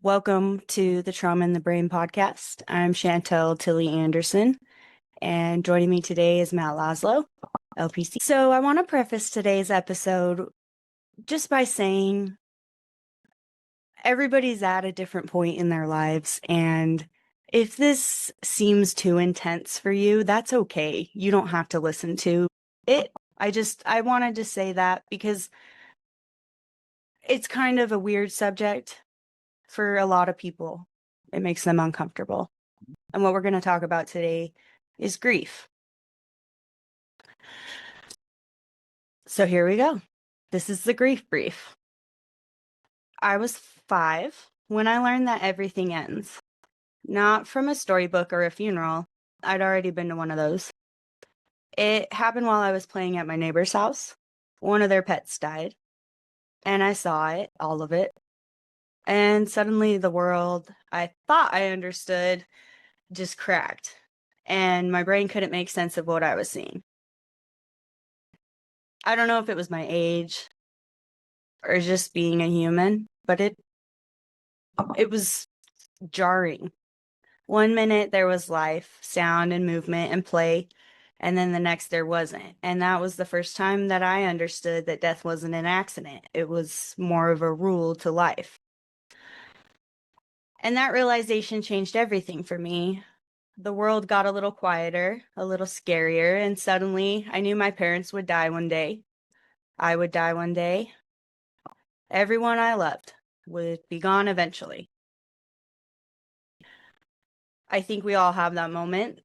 Welcome to the Trauma in the Brain podcast. I'm Chantell Tilly Anderson, and joining me today is Matt Lasslo, LPC. So I want to preface today's episode just by saying everybody's at a different point in their lives, and if this seems too intense for you, that's okay. You don't have to listen to it. I wanted to say that because it's kind of a weird subject for a lot of people. It makes them uncomfortable. And what we're going to talk about today is grief. So here we go. This is the grief brief. I was 5 when I learned that everything ends. Not from a storybook or a funeral. I'd already been to one of those. It happened while I was playing at my neighbor's house. One of their pets died. And I saw it, all of it. And suddenly the world I thought I understood just cracked. And my brain couldn't make sense of what I was seeing. I don't know if it was my age or just being a human, but it was jarring. One minute there was life, sound and movement and play, and then the next there wasn't. And that was the first time that I understood that death wasn't an accident. It was more of a rule to life. And that realization changed everything for me. The world got a little quieter, a little scarier, and suddenly I knew my parents would die one day. I would die one day. Everyone I loved would be gone eventually. I think we all have that moment,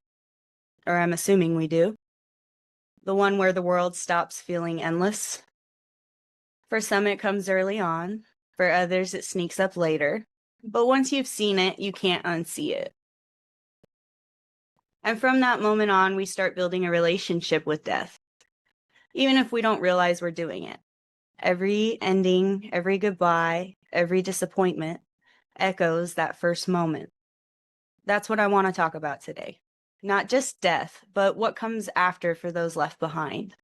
or I'm assuming we do. The one where the world stops feeling endless. For some, it comes early on. For others, it sneaks up later. But once you've seen it, you can't unsee it. And from that moment on, we start building a relationship with death, even if we don't realize we're doing it. Every ending, every goodbye, every disappointment echoes that first moment. That's what I want to talk about today. Not just death, but what comes after for those left behind.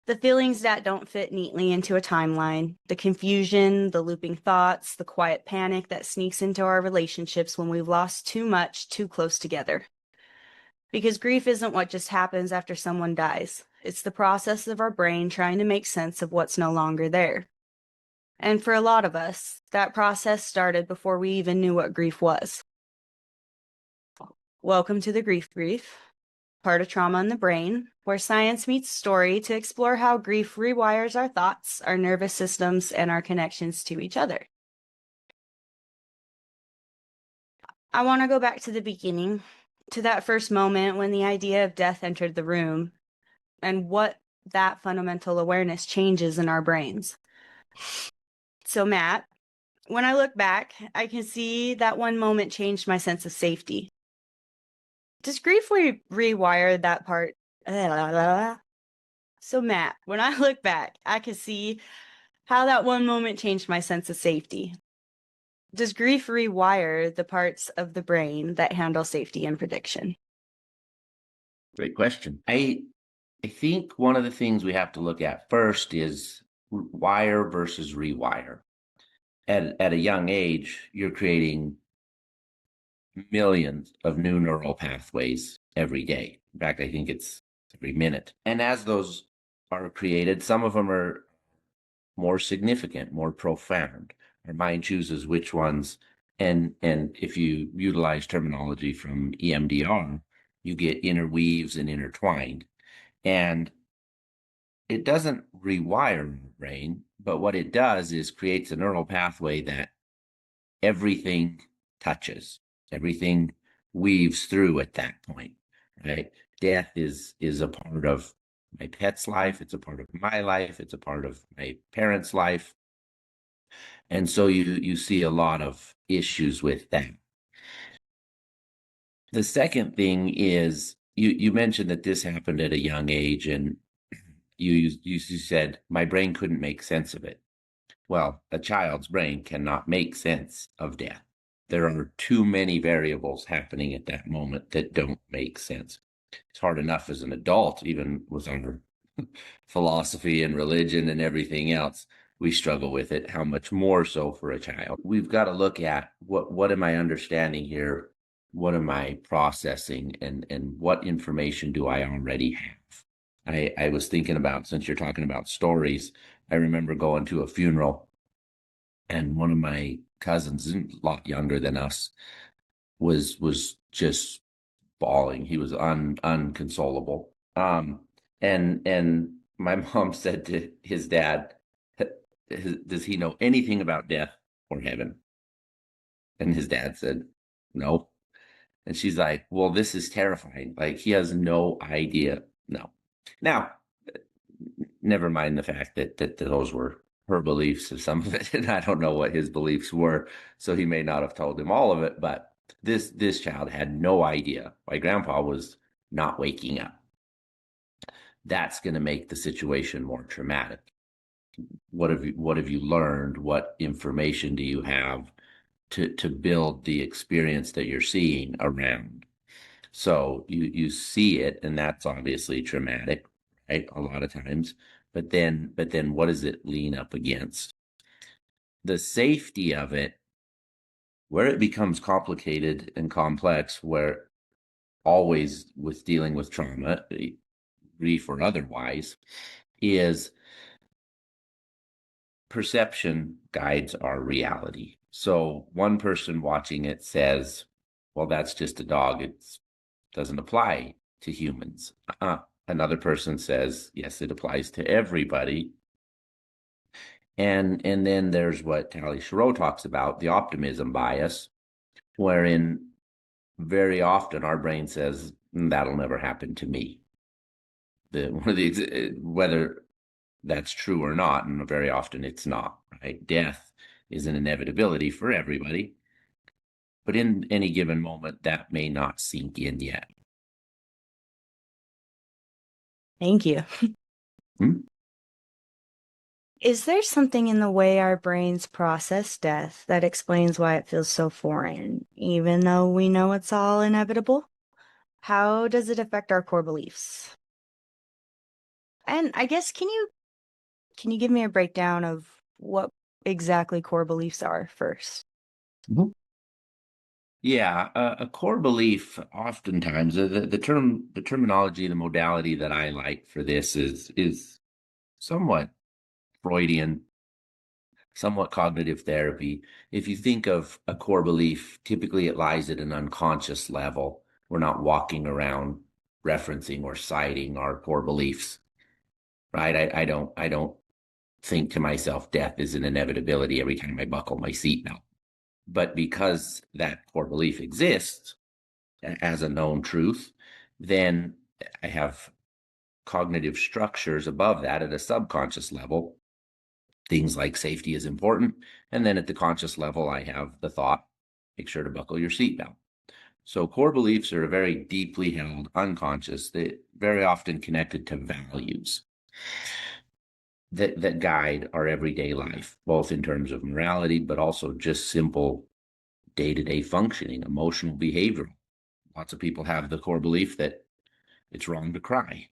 The feelings that don't fit neatly into a timeline, the confusion, the looping thoughts, the quiet panic that sneaks into our relationships when we've lost too much too close together. Because grief isn't what just happens after someone dies. It's the process of our brain trying to make sense of what's no longer there. And for a lot of us, that process started before we even knew what grief was. Welcome to the Grief Brief, part of Trauma in the Brain, where science meets story to explore how grief rewires our thoughts, our nervous systems, and our connections to each other. I want to go back to the beginning, to that first moment when the idea of death entered the room, and what that fundamental awareness changes in our brains. So, Matt, when I look back, I can see that one moment changed my sense of safety. Does grief rewire that part? So, Matt, when I look back, I can see how that one moment changed my sense of safety. Does grief rewire the parts of the brain that handle safety and prediction? Great question. I think one of the things we have to look at first is wire versus rewire. At a young age, you're creating millions of new neural pathways every day. In fact, I think it's every minute. And as those are created, some of them are more significant, more profound. Our mind chooses which ones. And if you utilize terminology from EMDR, you get interweaves and intertwined. And it doesn't rewire the brain, but what it does is creates a neural pathway that everything touches, everything weaves through at that point, right? Death is a part of my pet's life. It's a part of my life. It's a part of my parents' life. And so you see a lot of issues with that. The second thing is you mentioned that this happened at a young age, and you said my brain couldn't make sense of it. Well, a child's brain cannot make sense of death. There are too many variables happening at that moment that don't make sense. It's hard enough as an adult, even with our philosophy and religion and everything else, we struggle with it, how much more so for a child. We've got to look at what am I understanding here? What am I processing, and what information do I already have? I was thinking about, since you're talking about stories, I remember going to a funeral, and one of my cousins, a lot younger than us, was just bawling. He was unconsolable. And my mom said to his dad, "Does he know anything about death or heaven?" And his dad said, "No." And she's like, "Well, this is terrifying. Like, he has no idea." No. Now, never mind the fact that those were her beliefs of some of it, and I don't know what his beliefs were, so he may not have told him all of it. But this child had no idea why grandpa was not waking up. That's going to make the situation more traumatic. What have you learned? What information do you have to build the experience that you're seeing around? So you see it, and that's obviously traumatic, right? A lot of times. But then what does it lean up against? The safety of it, where it becomes complicated and complex, where always with dealing with trauma, grief or otherwise, is perception guides our reality. So one person watching it says, well, that's just a dog. It doesn't apply to humans. Another person says, yes, it applies to everybody. And then there's what Tali Shiro talks about, the optimism bias, wherein very often our brain says, that'll never happen to me. Whether that's true or not, and very often it's not, right? Death is an inevitability for everybody, but in any given moment, that may not sink in yet. Thank you. Hmm? Is there something in the way our brains process death that explains why it feels so foreign, even though we know it's all inevitable? How does it affect our core beliefs? And I guess can you give me a breakdown of what exactly core beliefs are first? Mhm. Yeah, a core belief, oftentimes, the terminology, the modality that I like for this is somewhat Freudian, somewhat cognitive therapy. If you think of a core belief, typically it lies at an unconscious level. We're not walking around referencing or citing our core beliefs, right? I don't think to myself, death is an inevitability every time I buckle my seatbelt. But because that core belief exists as a known truth, then I have cognitive structures above that at a subconscious level. Things like safety is important. And then at the conscious level, I have the thought, make sure to buckle your seatbelt. So core beliefs are very deeply held, unconscious, they very often connected to values that guide our everyday life, both in terms of morality, but also just simple day-to-day functioning, emotional behavior. Lots of people have the core belief that it's wrong to cry.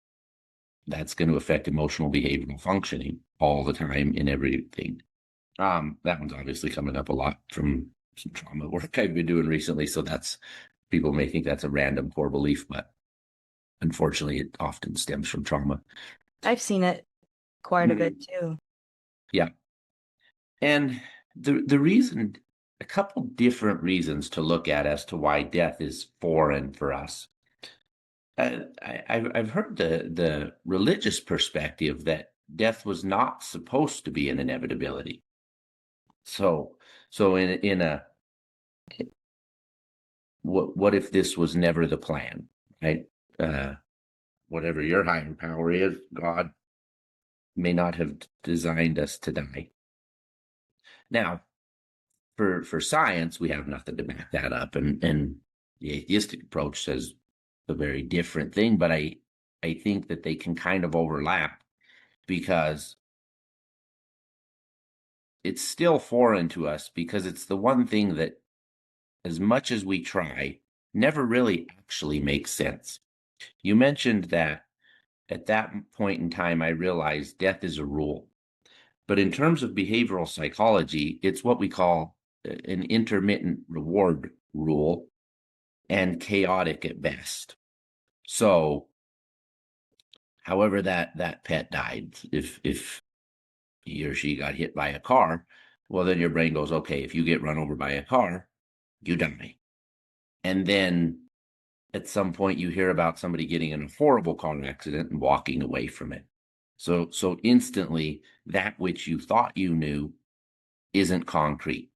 That's going to affect emotional behavioral functioning all the time in everything. That one's obviously coming up a lot from some trauma work I've been doing recently. So that's, people may think that's a random core belief, but unfortunately, it often stems from trauma. I've seen it quite a bit too. Yeah. And the reason, a couple different reasons to look at as to why death is foreign for us. I've heard the religious perspective that death was not supposed to be an inevitability. So in a, what if this was never the plan, right? Uh, Whatever your higher power is, God may not have designed us to die. Now, for science, we have nothing to back that up, and the atheistic approach says a very different thing. But I think that they can kind of overlap because it's still foreign to us, because it's the one thing that, as much as we try, never really actually makes sense. You mentioned that at that point in time, I realized death is a rule. But in terms of behavioral psychology, it's what we call an intermittent reward rule and chaotic at best. So however that pet died, if he or she got hit by a car, well, then your brain goes, okay, if you get run over by a car, you die. And then at some point you hear about somebody getting in a horrible car accident and walking away from it. So instantly that which you thought you knew isn't concrete.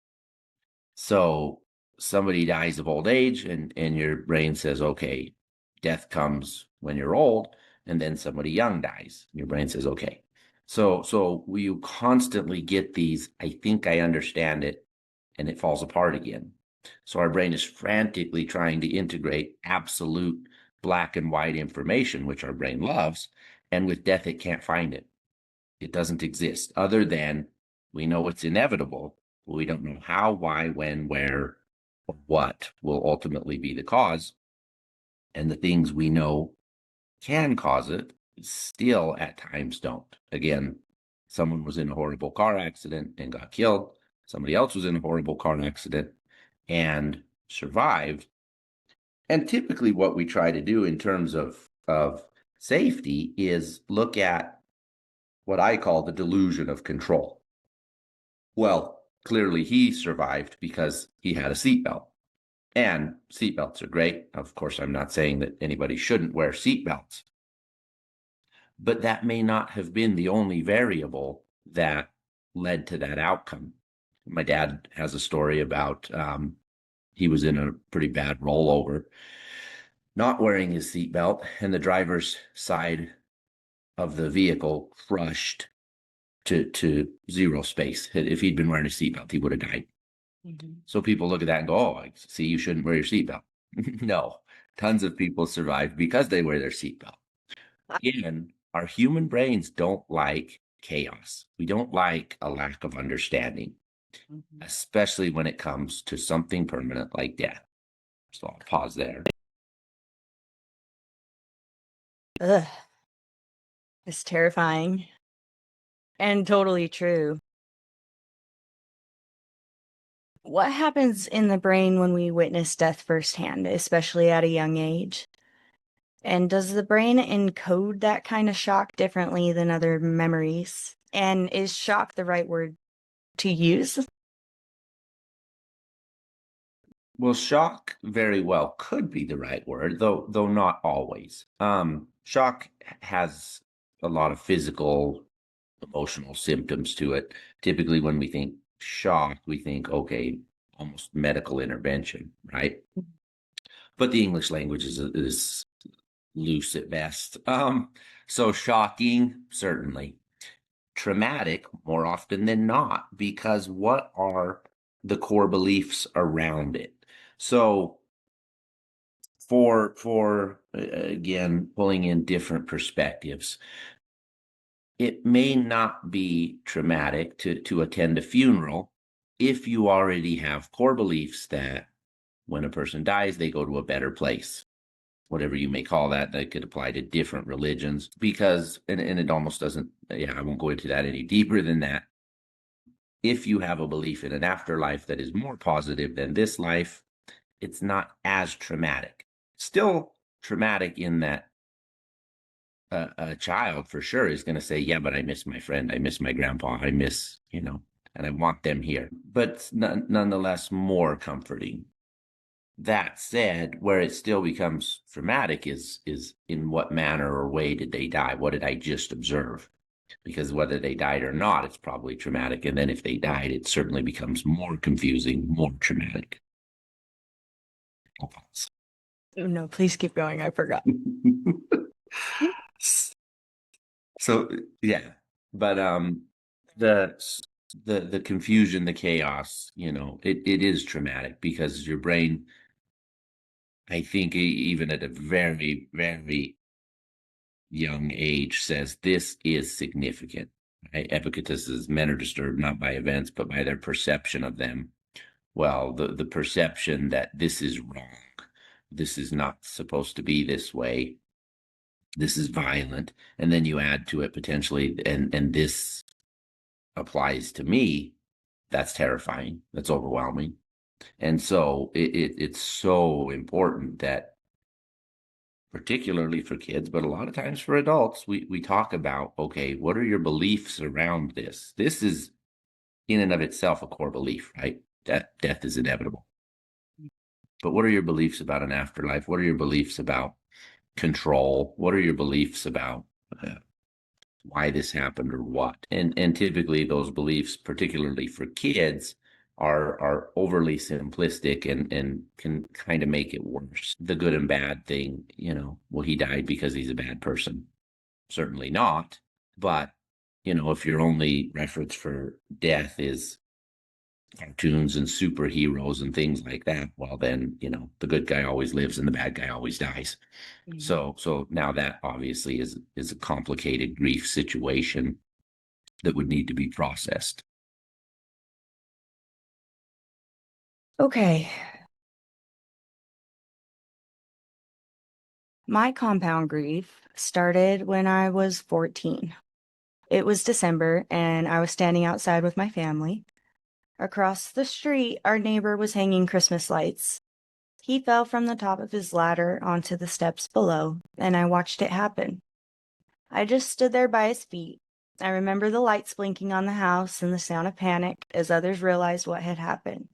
So somebody dies of old age and your brain says, okay, death comes when you're old, and then somebody young dies. Your brain says, okay. So you constantly get these, I think I understand it, and it falls apart again. So our brain is frantically trying to integrate absolute black and white information, which our brain loves, and with death, it can't find it. It doesn't exist, other than we know it's inevitable, but we don't know how, why, when, where, or what will ultimately be the cause. And the things we know can cause it still at times don't. Again, someone was in a horrible car accident and got killed. Somebody else was in a horrible car accident and survived. And typically what we try to do in terms of safety is look at what I call the delusion of control. Well, clearly he survived because he had a seatbelt. And seatbelts are great. Of course, I'm not saying that anybody shouldn't wear seatbelts. But that may not have been the only variable that led to that outcome. My dad has a story about he was in a pretty bad rollover, not wearing his seatbelt, and the driver's side of the vehicle crushed to zero space. If he'd been wearing a seatbelt, he would have died. Mm-hmm. So people look at that and go, oh, I see, you shouldn't wear your seatbelt. No, tons of people survive because they wear their seatbelt. Again, our human brains don't like chaos. We don't like a lack of understanding, especially when it comes to something permanent like death. So I'll pause there. Ugh. It's terrifying and totally true. What happens in the brain when we witness death firsthand, especially at a young age? And does the brain encode that kind of shock differently than other memories? And is shock the right word to use? Well, shock very well could be the right word, though not always. Shock has a lot of physical, emotional symptoms to it. Typically, when we think shock, we think, okay, almost medical intervention, right? But the English language is loose at best. So shocking, certainly. Traumatic, more often than not, because what are the core beliefs around it? So for again, pulling in different perspectives, it may not be traumatic to attend a funeral if you already have core beliefs that when a person dies, they go to a better place. Whatever you may call that could apply to different religions, because, and it almost doesn't, I won't go into that any deeper than that. If you have a belief in an afterlife that is more positive than this life, it's not as traumatic. Still traumatic in that a child for sure is going to say, yeah, but I miss my friend. I miss my grandpa. I miss, and I want them here. But nonetheless, more comforting. That said, where it still becomes traumatic is in what manner or way did they die? What did I just observe? Because whether they died or not, it's probably traumatic. And then if they died, it certainly becomes more confusing, more traumatic. No, please keep going. I forgot. So yeah, but the confusion, the chaos, it is traumatic because your brain, I think, even at a very, very young age, says this is significant. Right? Epictetus men are disturbed not by events, but by their perception of them. Well, the perception that this is wrong, this is not supposed to be this way, this is violent, and then you add to it potentially, and this applies to me, that's terrifying. That's overwhelming. And so it's so important that, particularly for kids, but a lot of times for adults, we talk about, okay, what are your beliefs around this? This is in and of itself a core belief, right? That death is inevitable. But what are your beliefs about an afterlife? What are your beliefs about control? What are your beliefs about why this happened or what? And typically those beliefs, particularly for kids, are overly simplistic and can kind of make it worse. The good and bad thing, well, he died because he's a bad person. Certainly not. But, if your only reference for death is cartoons and superheroes and things like that, well then, the good guy always lives and the bad guy always dies. Mhm. So now that obviously is a complicated grief situation that would need to be processed. Okay. My compound grief started when I was 14. It was December, and I was standing outside with my family. Across the street, our neighbor was hanging Christmas lights. He fell from the top of his ladder onto the steps below, and I watched it happen. I just stood there by his feet. I remember the lights blinking on the house and the sound of panic as others realized what had happened.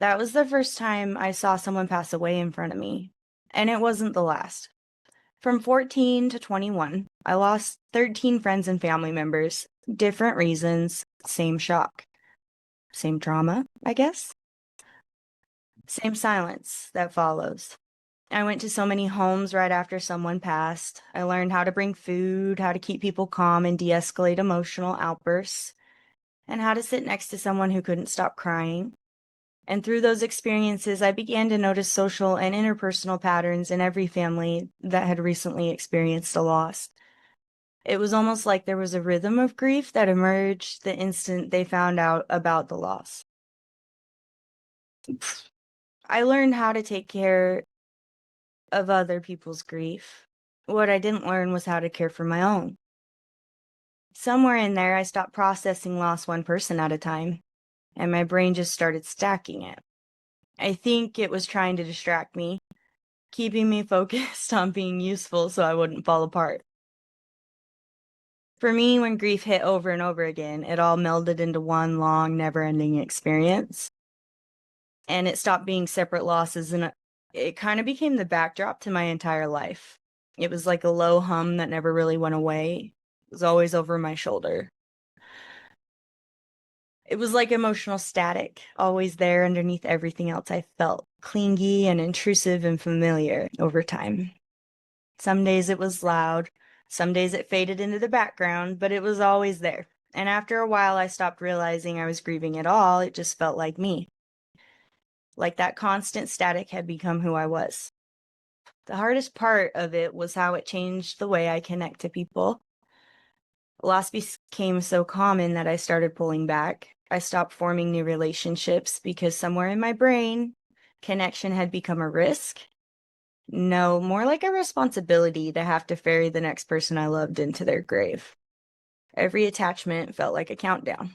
That was the first time I saw someone pass away in front of me, and it wasn't the last. From 14 to 21, I lost 13 friends and family members. Different reasons, same shock. Same trauma, I guess. Same silence that follows. I went to so many homes right after someone passed. I learned how to bring food, how to keep people calm and de-escalate emotional outbursts, and how to sit next to someone who couldn't stop crying. And through those experiences, I began to notice social and interpersonal patterns in every family that had recently experienced a loss. It was almost like there was a rhythm of grief that emerged the instant they found out about the loss. I learned how to take care of other people's grief. What I didn't learn was how to care for my own. Somewhere in there, I stopped processing loss one person at a time, and my brain just started stacking it. I think it was trying to distract me, keeping me focused on being useful so I wouldn't fall apart. For me, when grief hit over and over again, it all melded into one long, never-ending experience. And it stopped being separate losses, and it kind of became the backdrop to my entire life. It was like a low hum that never really went away. It was always over my shoulder. It was like emotional static, always there underneath everything else I felt, clingy and intrusive and familiar over time. Some days it was loud, some days it faded into the background, but it was always there. And after a while, I stopped realizing I was grieving at all. It just felt like me. Like that constant static had become who I was. The hardest part of it was how it changed the way I connect to people. Loss became so common that I started pulling back. I stopped forming new relationships because somewhere in my brain, connection had become a risk. No, more like a responsibility to have to ferry the next person I loved into their grave. Every attachment felt like a countdown.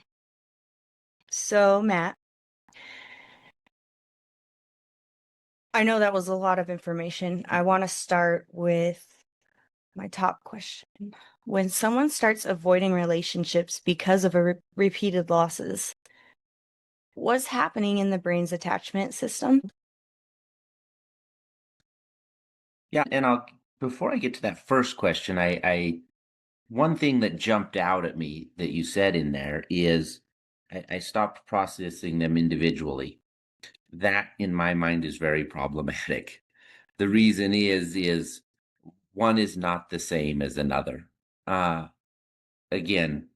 So, Matt, I know that was a lot of information. I want to start with my top question. When someone starts avoiding relationships because of repeated losses, what's happening in the brain's attachment system? Yeah, and before I get to that first question, I one thing that jumped out at me that you said in there is I stopped processing them individually. That in my mind is very problematic. The reason is one is not the same as another. Again,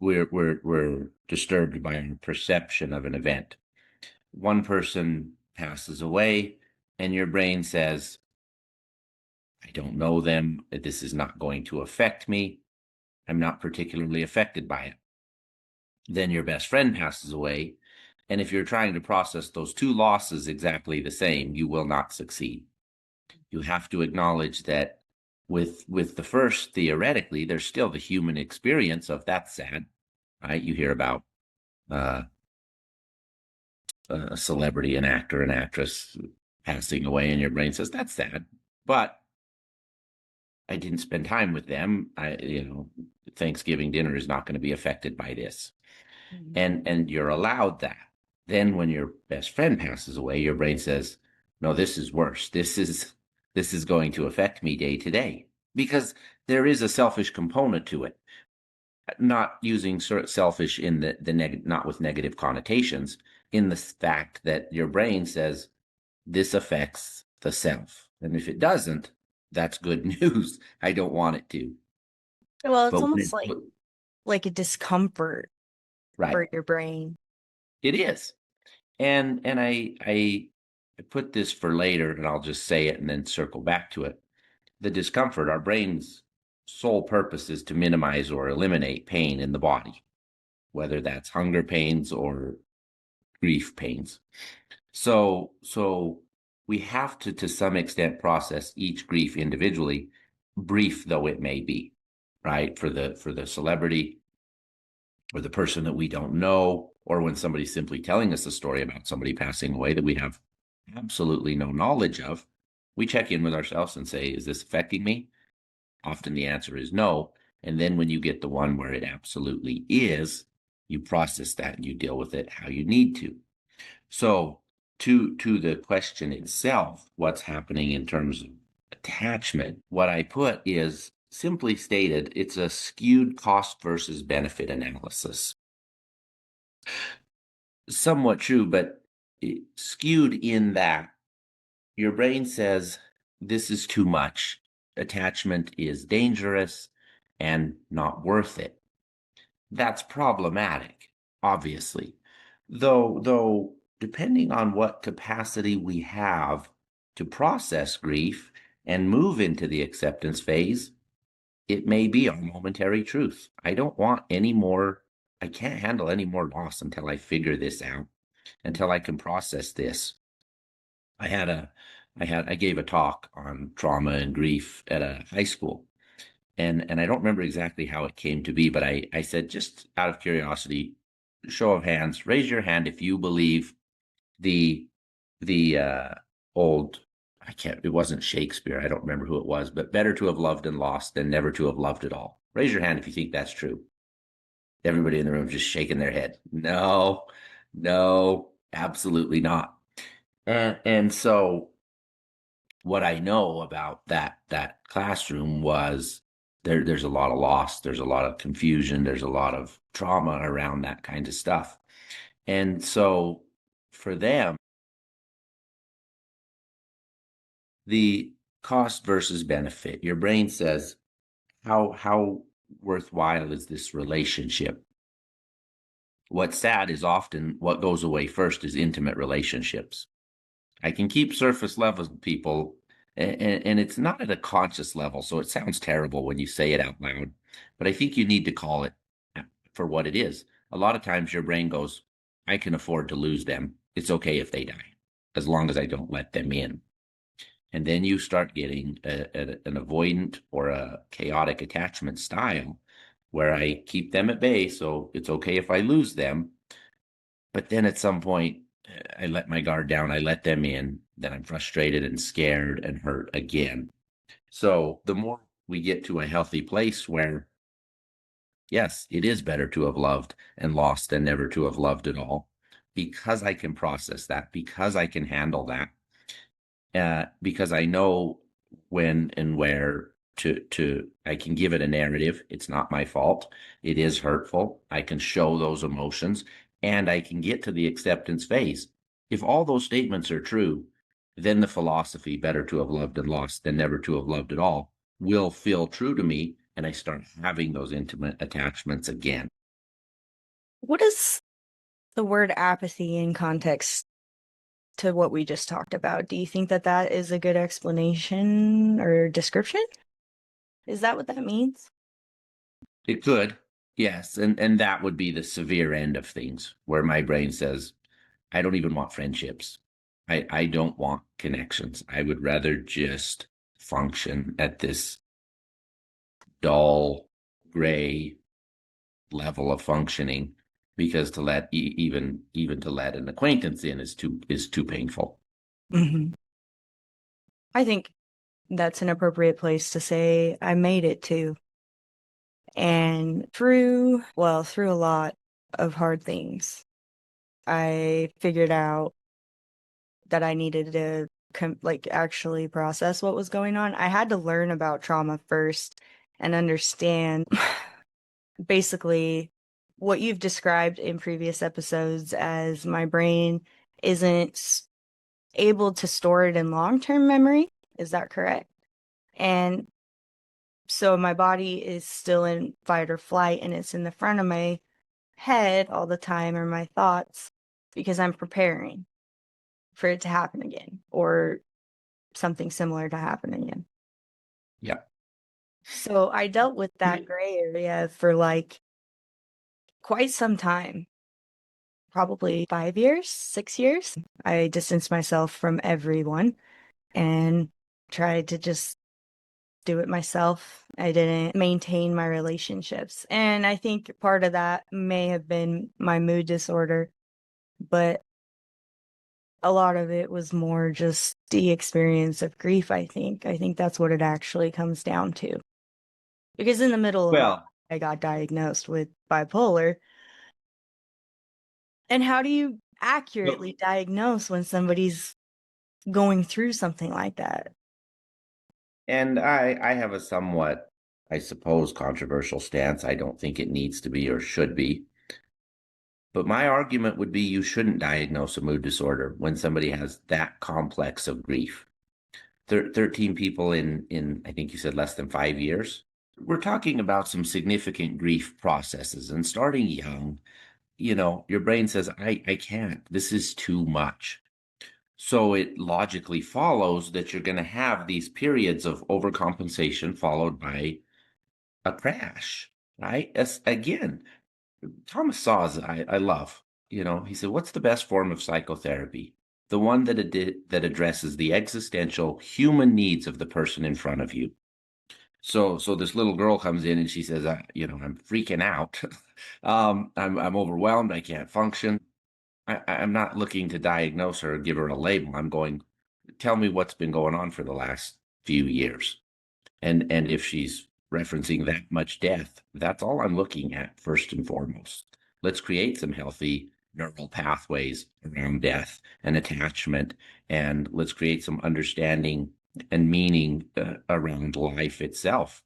we're disturbed by our perception of an event. One person passes away, and your brain says, I don't know them. This is not going to affect me. I'm not particularly affected by it. Then your best friend passes away. And if you're trying to process those two losses exactly the same, you will not succeed. You have to acknowledge that With the first, theoretically, there's still the human experience of that's sad, right? You hear about uh, a celebrity, an actor, an actress passing away, and your brain says that's sad, but I didn't spend time with them. Thanksgiving dinner is not going to be affected by this, and you're allowed that. Then, when your best friend passes away, your brain says, "No, this is worse. This is going to affect me day to day," because there is a selfish component to it. Not using selfish in not with negative connotations, in the fact that your brain says this affects the self, and if it doesn't, that's good news. I don't want it to. Well, it's But almost like a discomfort right, for your brain. it is. And I put this for later, and I'll just say it and then circle back to it. The discomfort, our brain's sole purpose is to minimize or eliminate pain in the body, whether that's hunger pains or grief pains. So we have to some extent process each grief individually, brief though it may be, right? For the celebrity or the person that we don't know, or when somebody's simply telling us a story about somebody passing away that we have absolutely no knowledge of, we check in with ourselves and say, is this affecting me? Often the answer is no. And then when you get the one where it absolutely is, you process that and you deal with it how you need to. So to the question itself, what's happening in terms of attachment, what I put is simply stated, it's a skewed cost versus benefit analysis. Somewhat true, but skewed in that your brain says this is too much. Attachment is dangerous and not worth it. That's problematic, obviously. Though depending on what capacity we have to process grief and move into the acceptance phase, it may be our momentary truth. I don't want any more, I can't handle any more loss until I figure this out, until I can process this. I gave a talk on trauma and grief at a high school. And I don't remember exactly how it came to be, but I said, just out of curiosity, show of hands, raise your hand if you believe the old, it wasn't Shakespeare, I don't remember who it was, but better to have loved and lost than never to have loved at all. Raise your hand if you think that's true. Everybody in the room just shaking their head. No, absolutely not. And so what I know about that classroom was there's a lot of loss, there's a lot of confusion, there's a lot of trauma around that kind of stuff. And so for them, the cost versus benefit, your brain says, how worthwhile is this relationship? What's sad is often what goes away first is intimate relationships. I can keep surface level people, and it's not at a conscious level, so it sounds terrible when you say it out loud, but I think you need to call it for what it is. A lot of times your brain goes, I can afford to lose them. It's okay if they die, as long as I don't let them in. And then you start getting an avoidant or a chaotic attachment style where I keep them at bay, so it's okay if I lose them. But then at some point, I let my guard down, I let them in, then I'm frustrated and scared and hurt again. So the more we get to a healthy place where, yes, it is better to have loved and lost than never to have loved at all, because I can process that, because I can handle that, because I know when and where to I can give it a narrative. It's not my fault. It is hurtful. I can show those emotions and I can get to the acceptance phase. If all those statements are true, then the philosophy better to have loved and lost than never to have loved at all will feel true to me, and I start having those intimate attachments again. What is the word apathy in context to what we just talked about? Do you think that that is a good explanation or description? Is that what that means? It could, yes, and that would be the severe end of things, where my brain says, I don't even want friendships. I don't want connections. I would rather just function at this dull, gray level of functioning, because to let even to let an acquaintance in is too painful. Mm-hmm. I think that's an appropriate place to say I made it to. And through a lot of hard things, I figured out that I needed to actually process what was going on. I had to learn about trauma first and understand basically what you've described in previous episodes as my brain isn't able to store it in long-term memory. Is that correct? And so my body is still in fight or flight and it's in the front of my head all the time, or my thoughts, because I'm preparing for it to happen again or something similar to happen again. Yeah. So I dealt with that gray area for quite some time, probably 5 years, 6 years. I distanced myself from everyone and tried to just do it myself. I didn't maintain my relationships. And I think part of that may have been my mood disorder, but a lot of it was more just the experience of grief, I think. I think that's what it actually comes down to. Because in the middle of all, Well, I got diagnosed with bipolar. And how do you accurately diagnose when somebody's going through something like that? and I have a somewhat, I suppose, controversial stance. I don't think it needs to be or should be. But my argument would be you shouldn't diagnose a mood disorder when somebody has that complex of grief. 13 people in I think you said less than 5 years. We're talking about some significant grief processes, and starting young, your brain says, I can't. This is too much. So it logically follows that you're going to have these periods of overcompensation followed by a crash, right? Again, Thomas Saw's I love. He said, "What's the best form of psychotherapy? The one that addresses the existential human needs of the person in front of you." So this little girl comes in and she says, I'm freaking out. I'm overwhelmed. I can't function. I'm not looking to diagnose her or give her a label. I'm going, tell me what's been going on for the last few years. And if she's referencing that much death, that's all I'm looking at first and foremost. Let's create some healthy neural pathways around death and attachment, and let's create some understanding and meaning around life itself,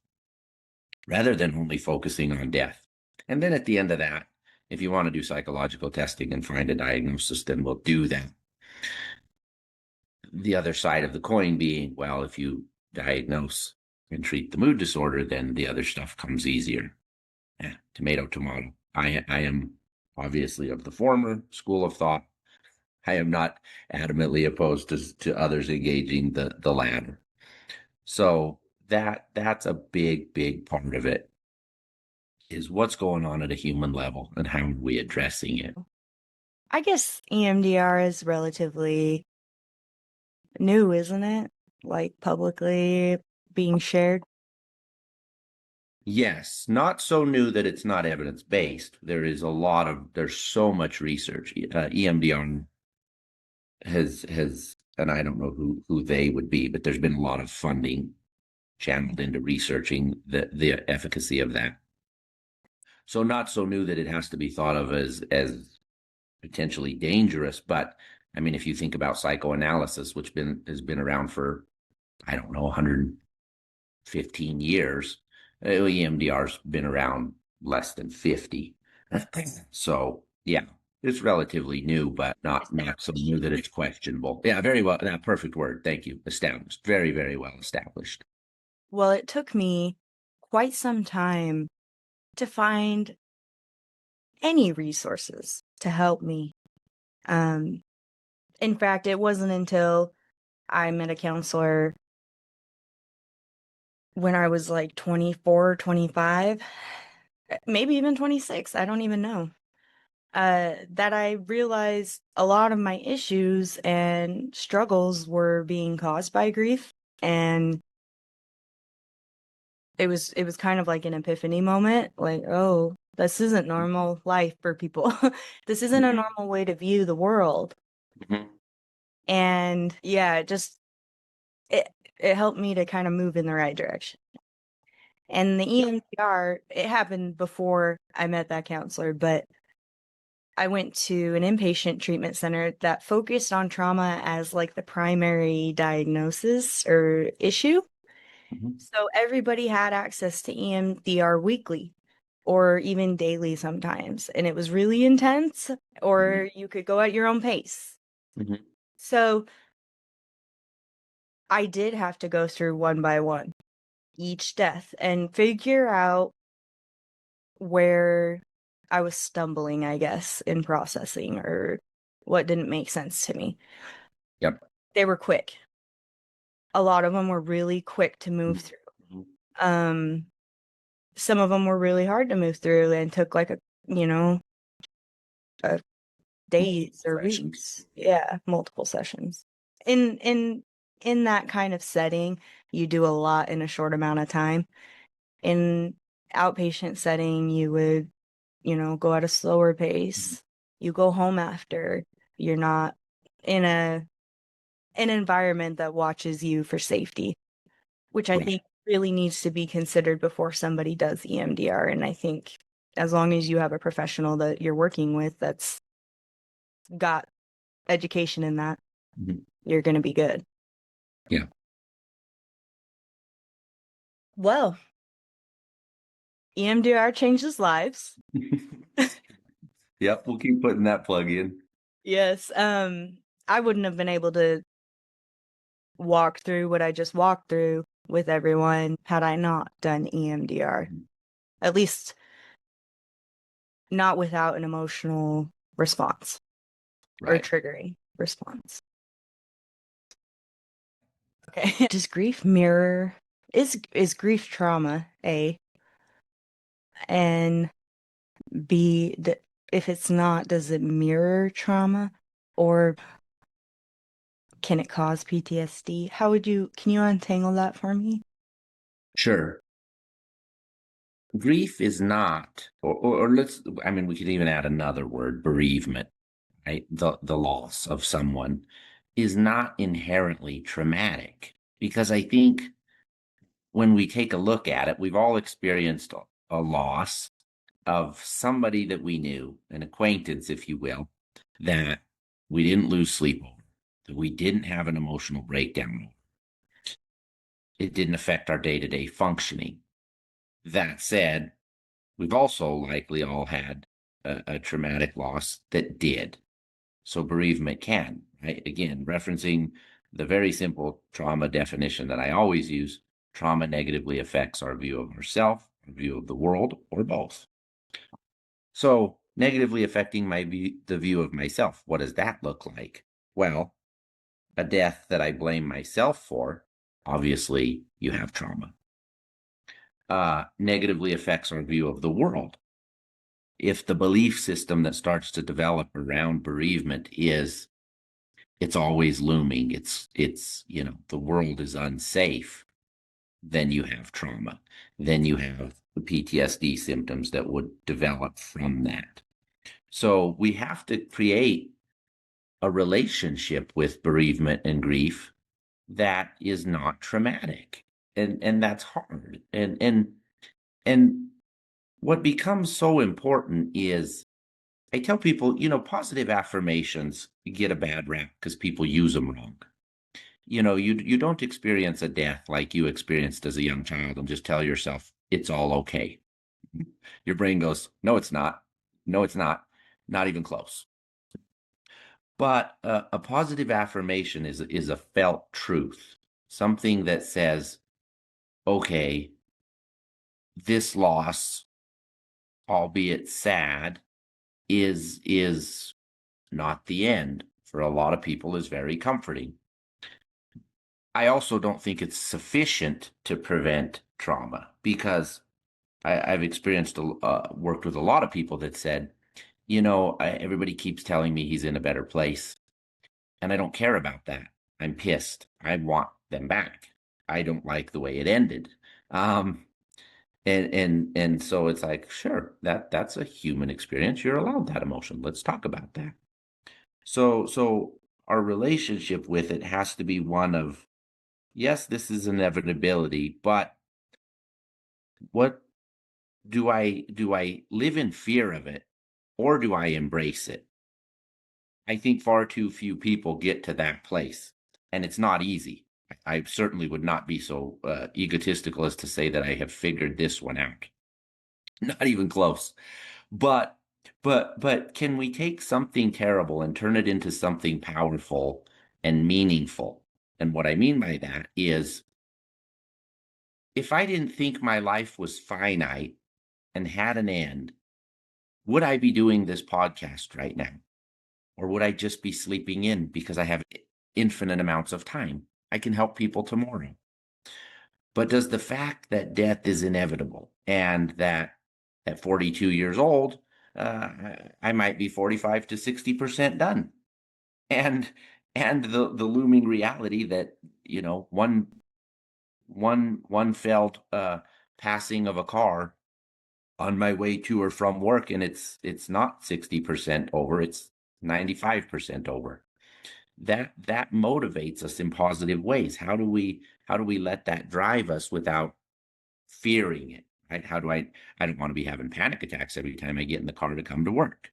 rather than only focusing on death. And then at the end of that, if you want to do psychological testing and find a diagnosis, then we'll do that. The other side of the coin being, well, if you diagnose and treat the mood disorder, then the other stuff comes easier. Tomato, tomato. I am obviously of the former school of thought. I am not adamantly opposed to others engaging the latter. So that's a big part of it, is what's going on at a human level and how are we addressing it. I guess EMDR is relatively new, isn't it? Like publicly being shared. Yes, not so new that it's not evidence based. There's so much research. EMDR has, and I don't know who they would be, but there's been a lot of funding channeled into researching the efficacy of that. So not so new that it has to be thought of as potentially dangerous. But I mean, if you think about psychoanalysis, which has been around for, I don't know, 115 years, EMDR's been around less than 50. So yeah, it's relatively new, but not so new that it's questionable. Yeah, very well. That perfect word. Thank you. Established. Very well established. Well, it took me quite some time to find any resources to help me. In fact, it wasn't until I met a counselor when I was like 24, 25, maybe even 26, I don't even know, that I realized a lot of my issues and struggles were being caused by grief. And it was kind of like an epiphany moment, like, oh, this isn't normal life for people. This isn't a normal way to view the world. Mhm. And yeah, it it helped me to kind of move in the right direction. And the EMDR, it happened before I met that counselor, but I went to an inpatient treatment center that focused on trauma as like the primary diagnosis or issue. Mhm. So everybody had access to EMDR weekly or even daily sometimes. And it was really intense, or you could go at your own pace. Mhm. So I did have to go through one by one each death and figure out where I was stumbling, I guess, in processing or what didn't make sense to me. Yep. They were quick. A lot of them were really quick to move through. Mhm. Um, some of them were really hard to move through and took like a days or Sessions. weeks. Yeah, multiple sessions. In that kind of setting, you do a lot in a short amount of time. In outpatient setting, you would, go at a slower pace. You go home after. You're not in an environment that watches you for safety, which I Right. think really needs to be considered before somebody does EMDR. And I think as long as you have a professional that you're working with that's got education in that, Mhm. you're going to be good. Yeah. Well, EMDR changes lives. Yep. We'll keep putting that plug in. Yes. I wouldn't have been able to walk through what I just walked through with everyone had I not done EMDR. Mhm. At least not without an emotional response or Right. triggering response. Okay. Does grief mirror is grief trauma, A, and B, if it's not, does it mirror trauma or can it cause PTSD? Can you untangle that for me? Sure. Grief is not, I mean, we could even add another word, bereavement, right? The loss of someone is not inherently traumatic because I think when we take a look at it, we've all experienced a loss of somebody that we knew, an acquaintance, if you will, that we didn't lose sleep over, that we didn't have an emotional breakdown over. It didn't affect our day to day functioning. That said, we've also likely all had a traumatic loss that did. So bereavement can, right? Again, referencing the very simple trauma definition that I always use, trauma negatively affects our view of ourselves, our view of the world, or both. So negatively affecting the view of myself. What does that look like? Well, a death that I blame myself for, obviously you have trauma. Negatively affects our view of the world. If the belief system that starts to develop around bereavement is it's always looming, it's the world is unsafe, then you have trauma. Then you have the PTSD symptoms that would develop from that. So we have to create a relationship with bereavement and grief that is not traumatic. And that's hard. And what becomes so important is I tell people, positive affirmations get a bad rap because people use them wrong. You don't experience a death like you experienced as a young child and just tell yourself it's all okay. Your brain goes, no, it's not. No, it's not. Not even close. But a positive affirmation is a felt truth, something that says, okay, this loss, albeit sad, is not the end. For a lot of people, is very comforting. I also don't think it's sufficient to prevent trauma because I've experienced worked with a lot of people that said, everybody keeps telling me he's in a better place. And I don't care about that. I'm pissed. I want them back. I don't like the way it ended. Um, And so it's like, sure, that's a human experience. You're allowed that emotion. Let's talk about that. So our relationship with it has to be one of, yes, this is inevitability, but what do I live in fear of it, or do I embrace it? I think far too few people get to that place, and it's not easy. I certainly would not be so egotistical as to say that I have figured this one out. Not even close. But but can we take something terrible and turn it into something powerful and meaningful? And what I mean by that is, if I didn't think my life was finite and had an end, would I be doing this podcast right now? Or would I just be sleeping in because I have infinite amounts of time? I can help people tomorrow. But does the fact that death is inevitable, and that at 42 years old, I might be 45 to 60% done, and the looming reality that, one failed passing of a car on my way to or from work, and it's not 60% over, it's 95% over. That motivates us in positive ways. How do we let that drive us without fearing it? Right? I don't want to be having panic attacks every time I get in the car to come to work.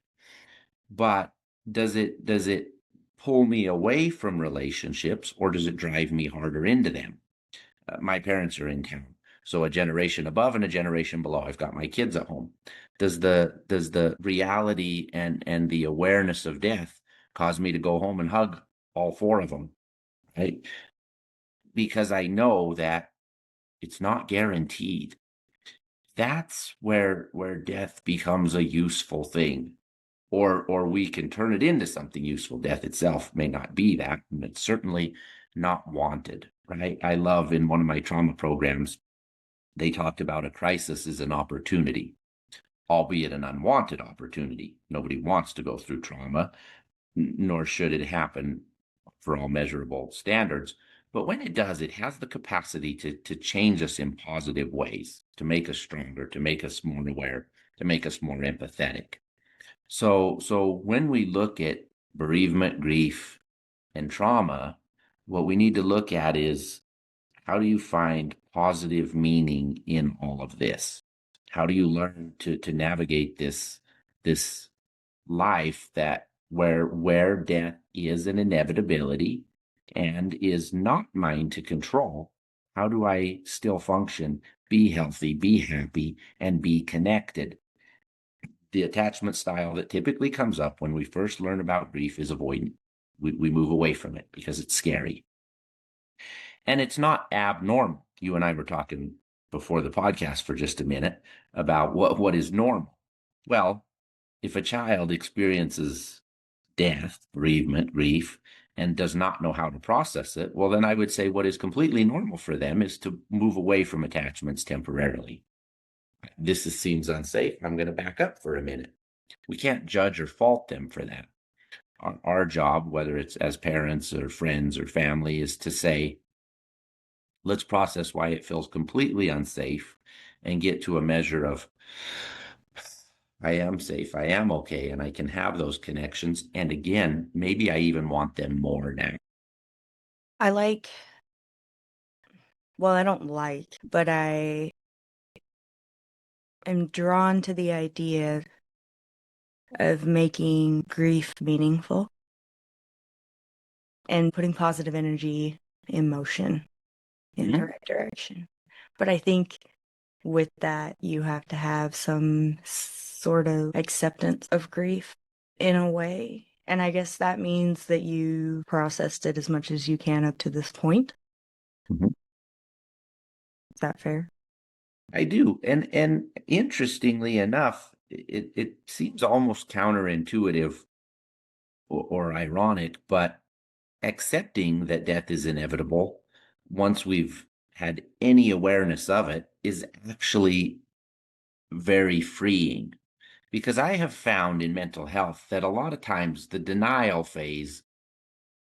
But does it pull me away from relationships, or does it drive me harder into them? My parents are in town, so a generation above and a generation below. I've got my kids at home. Does the reality and the awareness of death cause me to go home and hug all four of them? Right? Because I know that it's not guaranteed. That's where death becomes a useful thing. Or we can turn it into something useful. Death itself may not be that, and it's certainly not wanted. Right? I love, in one of my trauma programs, they talked about a crisis as an opportunity, albeit an unwanted opportunity. Nobody wants to go through trauma, nor should it happen for all measurable standards. But when it does, it has the capacity to change us in positive ways, to make us stronger, to make us more aware, to make us more empathetic. So when we look at bereavement, grief, and trauma, what we need to look at is, how do you find positive meaning in all of this? How do you learn to navigate this life, that where death is an inevitability and is not mine to control? How do I still function, be healthy, be happy, and be connected? The attachment style that typically comes up when we first learn about grief is avoidant. We move away from it because it's scary. And it's not abnormal. You and I were talking before the podcast for just a minute about what is normal. Well, if a child experiences death, bereavement, grief, and does not know how to process it, well, then I would say what is completely normal for them is to move away from attachments temporarily. Seems unsafe. I'm going to back up for a minute. We can't judge or fault them for that. Our job, whether it's as parents or friends or family, is to say, let's process why it feels completely unsafe and get to a measure of, I am safe, I am okay, and I can have those connections. And again, maybe I even want them more now. I like, well, I don't like, but I am drawn to the idea of making grief meaningful and putting positive energy in motion in the right direction. But I think with that, you have to have some sort of acceptance of grief in a way. And I guess that means that you processed it as much as you can up to this point. Mm-hmm. Is that fair? I do. And interestingly enough, it seems almost counterintuitive or ironic, but accepting that death is inevitable, once we've had any awareness of it, is actually very freeing. Because I have found in mental health that a lot of times the denial phase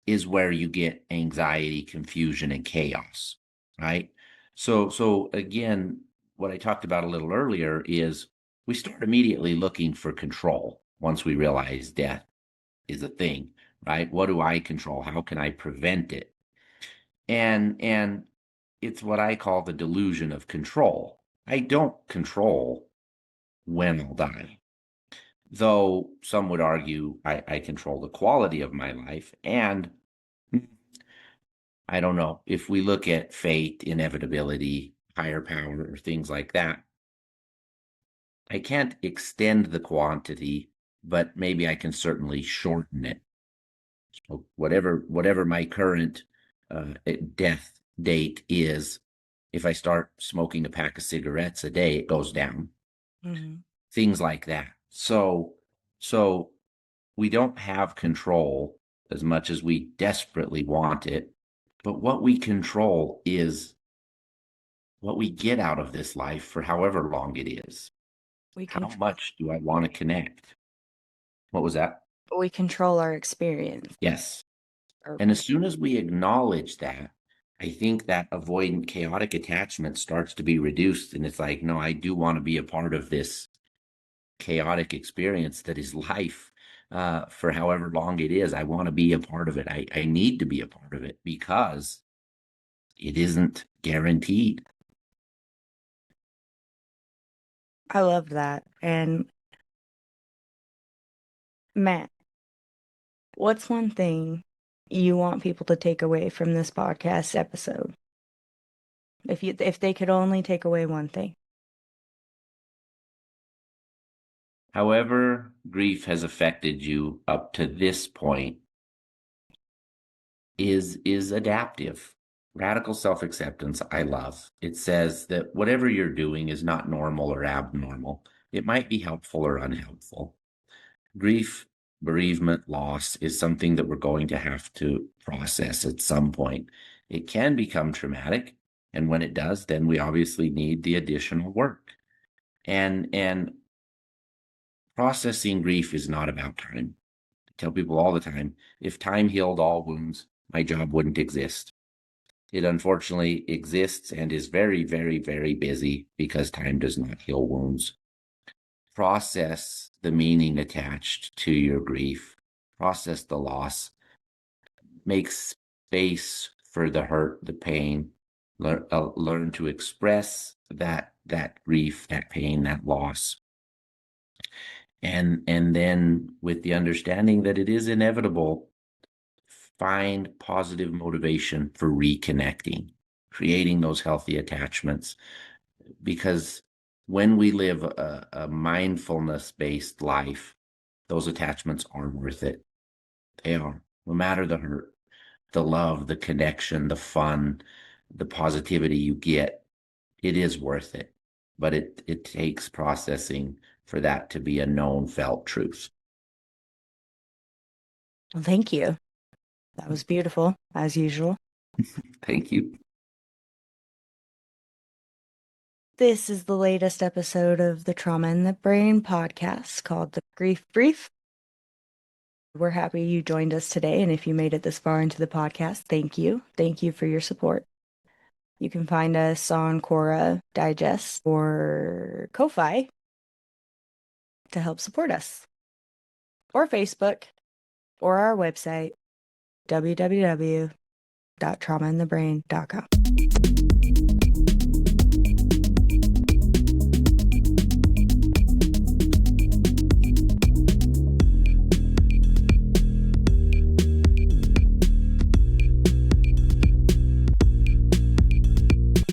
is where you get anxiety, confusion, and chaos, right? So again, what I talked about a little earlier is we start immediately looking for control once we realize death is a thing, right? What do I control? How can I prevent it? And it's what I call the delusion of control. I don't control when I'll die. Though some would argue I control the quality of my life. And I don't know, if we look at fate, inevitability, higher power, or things like that, I can't extend the quantity, but maybe I can certainly shorten it. So whatever my current death date is, if I start smoking a pack of cigarettes a day, it goes down. Mm-hmm. Things like that. So we don't have control as much as we desperately want it, but what we control is what we get out of this life for however long it is. How much do I want to connect? What was that? We control our experience. Yes. And as soon as we acknowledge that, I think that avoidant chaotic attachment starts to be reduced. And it's like, no, I do want to be a part of this chaotic experience that is life, for however long it is. I want to be a part of it. I need to be a part of it because it isn't guaranteed. I love that. And Matt, what's one thing you want people to take away from this podcast episode? If they could only take away one thing. However, grief has affected you up to this point is adaptive. Radical self-acceptance, I love. It says that whatever you're doing is not normal or abnormal. It might be helpful or unhelpful. Grief, bereavement, loss is something that we're going to have to process at some point. It can become traumatic, and when it does, then we obviously need the additional work. And processing grief is not about time. I tell people all the time, if time healed all wounds, my job wouldn't exist. It unfortunately exists and is very, very, very busy because time does not heal wounds. Process the meaning attached to your grief. Process the loss. Make space for the hurt, the pain. Learn to express that grief, that pain, that loss. And then with the understanding that it is inevitable, find positive motivation for reconnecting, creating those healthy attachments. Because when we live a mindfulness-based life, those attachments are worth it. They are, no matter the hurt, the love, the connection, the fun, the positivity you get, it is worth it. But it takes processing for that to be a known, felt truth. Well, thank you. That was beautiful, as usual. Thank you. This is the latest episode of the Trauma in the Brain podcast called The Grief Brief. We're happy you joined us today, and if you made it this far into the podcast, thank you. Thank you for your support. You can find us on Quora Digest or Ko-Fi to help support us, or Facebook, or our website, www.traumainthebrain.com.